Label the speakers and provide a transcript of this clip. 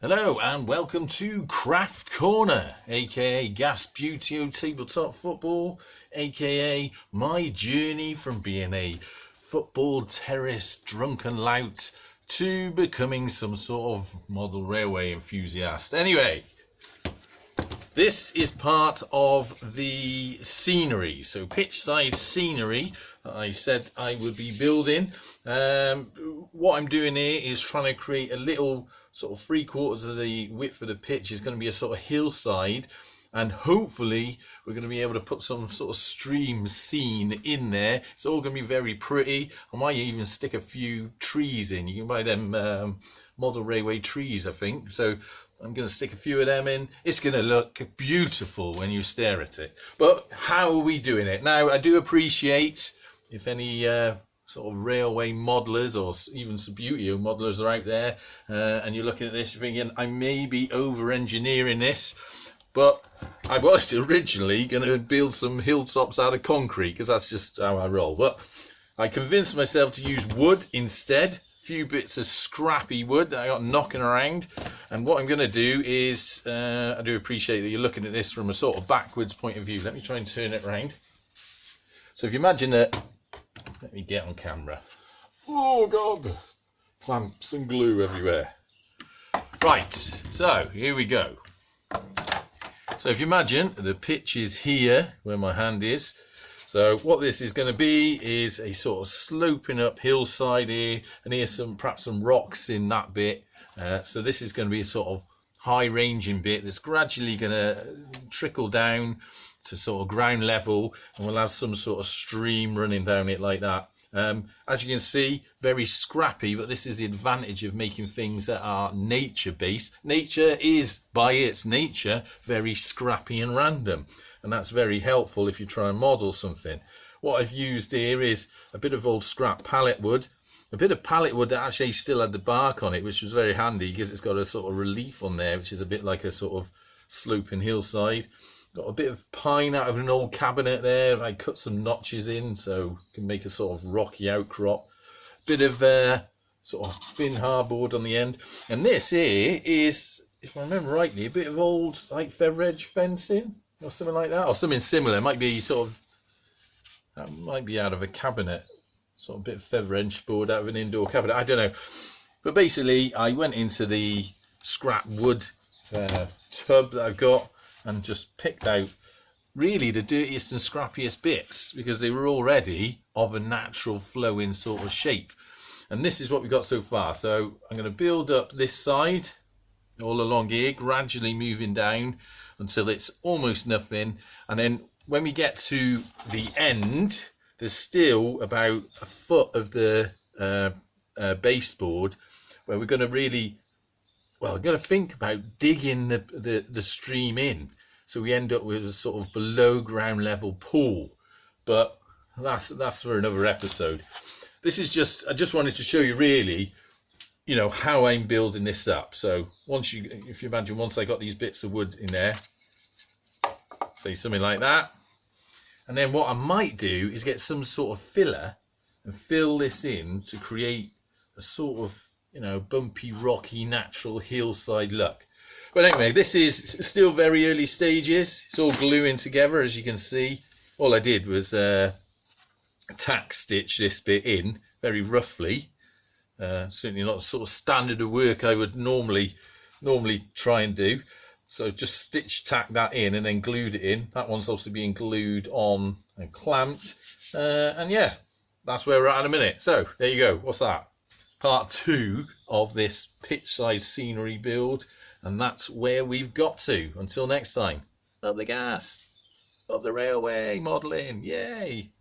Speaker 1: Hello and welcome to Craft Corner, aka Gas Buteo Tabletop Football, aka my journey from being a football terrorist drunken lout to becoming some sort of model railway enthusiast. Anyway, this is part of the scenery, so Pitchside scenery that I said I would be building. What I'm doing here is trying to create a little sort of 3/4 of the width of the pitch is going to be a sort of hillside, and hopefully we're going to be able to put some sort of stream scene in there. It's all going to be very pretty. I might even stick a few trees in. You can buy them model railway trees, I think. So I'm going to stick a few of them in. It's going to look beautiful when you stare at it. But how are we doing it? Now, I do appreciate if any sort of railway modelers or even Subutio modelers are out there and you're looking at this, you're thinking, I may be over-engineering this, but I was originally going to build some hilltops out of concrete because that's just how I roll. But I convinced myself to use wood instead. Few bits of scrappy wood that I got knocking around, and what I'm going to do is I do appreciate that you're looking at this from a sort of backwards point of view. Let me try and turn it around. So if you imagine that, let me get on camera. Oh god, clamps and glue everywhere. Right, so here we go. So if you imagine the pitch is here where my hand is. So what this is going to be is a sort of sloping up hillside here, and here's perhaps some rocks in that bit. So this is going to be a sort of high ranging bit that's gradually going to trickle down to sort of ground level, and we'll have some sort of stream running down it like that. As you can see, very scrappy, but this is the advantage of making things that are nature based. Nature is by its nature very scrappy and random, and that's very helpful if you try and model something. What I've used here is a bit of old scrap pallet wood, a bit of pallet wood that actually still had the bark on it, which was very handy because it's got a sort of relief on there, which is a bit like a sort of sloping hillside. Got a bit of pine out of an old cabinet there. I cut some notches in so you can make a sort of rocky outcrop. Bit of sort of thin hardboard on the end. And this here is, if I remember rightly, a bit of old like feather edge fencing or something like that, or something similar. It might be sort of, that might be out of a cabinet, sort of bit of feather edge board out of an indoor cabinet. I don't know. But basically, I went into the scrap wood tub that I've got and just picked out really the dirtiest and scrappiest bits because they were already of a natural flowing sort of shape. And this is what we got so far. So I'm going to build up this side all along here, gradually moving down until it's almost nothing. And then when we get to the end, there's still about a foot of the baseboard where we're going to really, well, we're going to think about digging the stream in, so we end up with a sort of below ground level pool. But that's for another episode. This is just, I just wanted to show you really, you know, how I'm building this up. So once you, if you imagine, once I got these bits of wood in there, say something like that, and then what I might do is get some sort of filler and fill this in to create a sort of, you know, bumpy, rocky, natural hillside look. But anyway, this is still very early stages. It's all gluing together, as you can see. All I did was tack stitch this bit in very roughly. Certainly not the sort of standard of work I would normally try and do. So just stitch tack that in and then glued it in. That one's also being glued on and clamped. And yeah, that's where we're at in a minute. So there you go. What's that? Part 2 of this pitch-size scenery build, and that's where we've got to. Until next time, up the gas, up the railway modelling, yay!